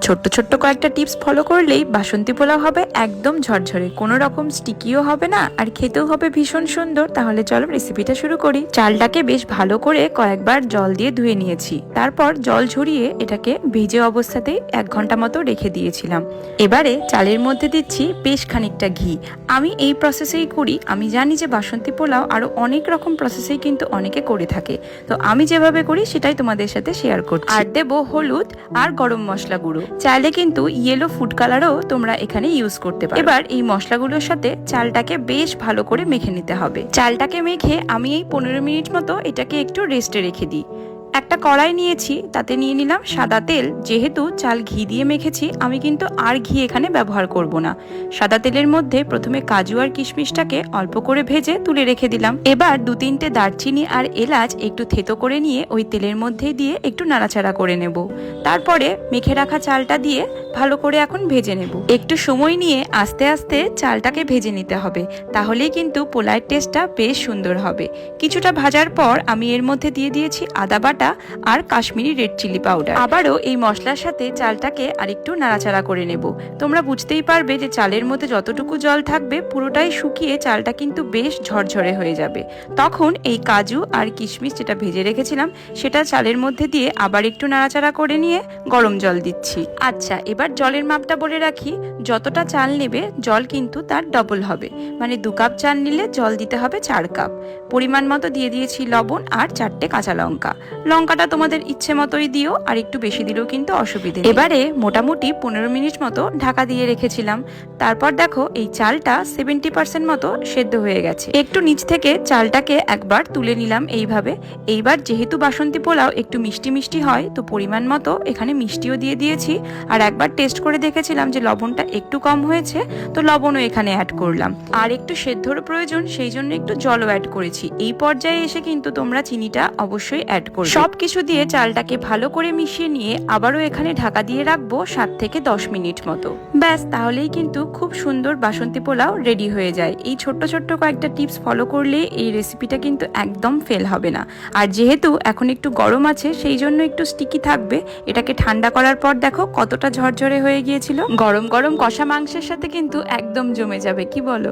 ছোট্ট ছোট্ট কয়েকটা টিপস ফলো করলেই বাসন্তী পোলাও হবে একদম ঝরঝরে, কোনো রকম স্টিকিও হবে না আর খেতেও হবে ভীষণ সুন্দর। তাহলে চলো রেসিপিটা শুরু করি। চালটাকে বেশ ভালো করে কয়েকবার জল দিয়ে ধুয়ে নিয়েছি, তারপর জল ঝরিয়ে এটাকে ভিজে অবস্থাতেই 1 ঘন্টা মতো রেখে দিয়েছিলাম। এবারে চালের মধ্যে দিচ্ছি বেশ খানিকটা ঘি। আমি এই প্রসেসেই করি, আমি জানি যে বাসন্তী পোলাও আরো অনেক রকম প্রসেসেই কিন্তু অনেকে করে থাকে, তো আমি যেভাবে করি সেটাই তোমাদের সাথে শেয়ার করছি। আর দেবো হলুদ আর গরম মশলা গুঁড়ো, চাইলে কিন্তু ইয়েলো ফুড কালারও তোমরা এখানে ইউজ করতে পারো। এবার এই মশলাগুলোর সাথে চালটাকে বেশ ভালো করে মেখে নিতে হবে। চালটাকে মেখে আমি এই 15 মিনিট মতো এটাকে একটু রেস্টে রেখে দিই। একটা কড়াই নিয়েছি, তাতে নিয়ে নিলাম সাদা তেল। যেহেতু চাল ঘি দিয়ে মেখেছি, আমি কিন্তু আর ঘি এখানে ব্যবহার করব না। সাদা তেলের মধ্যে প্রথমে কাজু আর কিশমিশটাকে অল্প করে ভেজে তুলে রেখে দিলাম। এবার 2-3টে দারচিনি আর এলাচ একটু থেতো করে নিয়ে ওই তেলের মধ্যে দিয়ে একটু নাড়াচাড়া করে নেব। তারপরে মেখে রাখা চালটা দিয়ে ভালো করে এখন ভেজে নেব। একটু সময় নিয়ে আস্তে আস্তে চালটাকে ভেজে নিতে হবে, তাহলেই কিন্তু পোলাওয়ের টেস্টটা বেশ সুন্দর হবে। কিছুটা ভাজার পর আমি এর মধ্যে দিয়ে দিয়েছি আদা বাটা আর কাশ্মীরি রেড চিলি পাউডার। আবারও এই মশলার সাথে চালটাকে আরেকটু নাড়াচাড়া করে নেব। তোমরা বুঝতেই পারবে যে চালের মধ্যে যতটুকু জল থাকবে পুরোটাই শুকিয়ে চালটা কিন্তু বেশ ঝরঝরে হয়ে যাবে। তখন এই কাজু আর কিশমিশ যেটা ভেজে রেখেছিলাম সেটা চালের মধ্যে দিয়ে আবার একটু নাড়াচাড়া করে নিয়ে গরম জল দিচ্ছি। আচ্ছা, এবার জলের মাপটা বলে রাখি, যতটা চাল নেবে জল কিন্তু তার ডবল হবে। মানে 2 কাপ চাল নিলে জল দিতে হবে 4 কাপ। পরিমাণ মতো দিয়ে দিয়েছি লবণ আর 4টে কাঁচা লঙ্কা। লঙ্কাটা তোমাদের ইচ্ছে মতোই দিও, আর একটু বেশি দিলেও কিন্তু অসুবিধে নেই। এবারে মোটামুটি 15 মিনিট মতো ঢাকা দিয়ে রেখেছিলাম। তারপর দেখো এই চালটা 70% মতো সেদ্ধ হয়ে গেছে। একটু নিচ থেকে চালটাকে একবার তুলে নিলাম এইভাবে। এইবার যেহেতু বাসন্তী পোলাও একটু মিষ্টি মিষ্টি হয়, তো পরিমাণ মতো এখানে মিষ্টিও দিয়ে দিয়েছি। আর একবার টেস্ট করে দেখেছিলাম যে লবণটা একটু কম হয়েছে, তো লবণও এখানে অ্যাড করলাম। আর একটু সেদ্ধর প্রয়োজন, সেই জন্য একটু জলও অ্যাড করেছি। এই পর্যায়ে এসে কিন্তু তোমরা চিনিটা অবশ্যই অ্যাড করবে। সবকিছু দিয়ে চালটাকে ভালো করে মিশিয়ে নিয়ে আবারও এখানে ঢাকা দিয়ে রাখবো 7 থেকে 10 মিনিট মতো। ব্যাস, তাহলেই কিন্তু খুব সুন্দর বাসন্তী পোলাও রেডি হয়ে যায়। এই ছোট্ট ছোট্ট কয়েকটা টিপস ফলো করলে এই রেসিপিটা কিন্তু একদম ফেল হবে না। আর যেহেতু এখন একটু গরম আছে, সেই জন্য একটু স্টিকি থাকবে। এটাকে ঠান্ডা করার পর দেখো কতটা ঝরঝরে হয়ে গিয়েছিল। গরম গরম কষা মাংসের সাথে কিন্তু একদম জমে যাবে, কি বলো?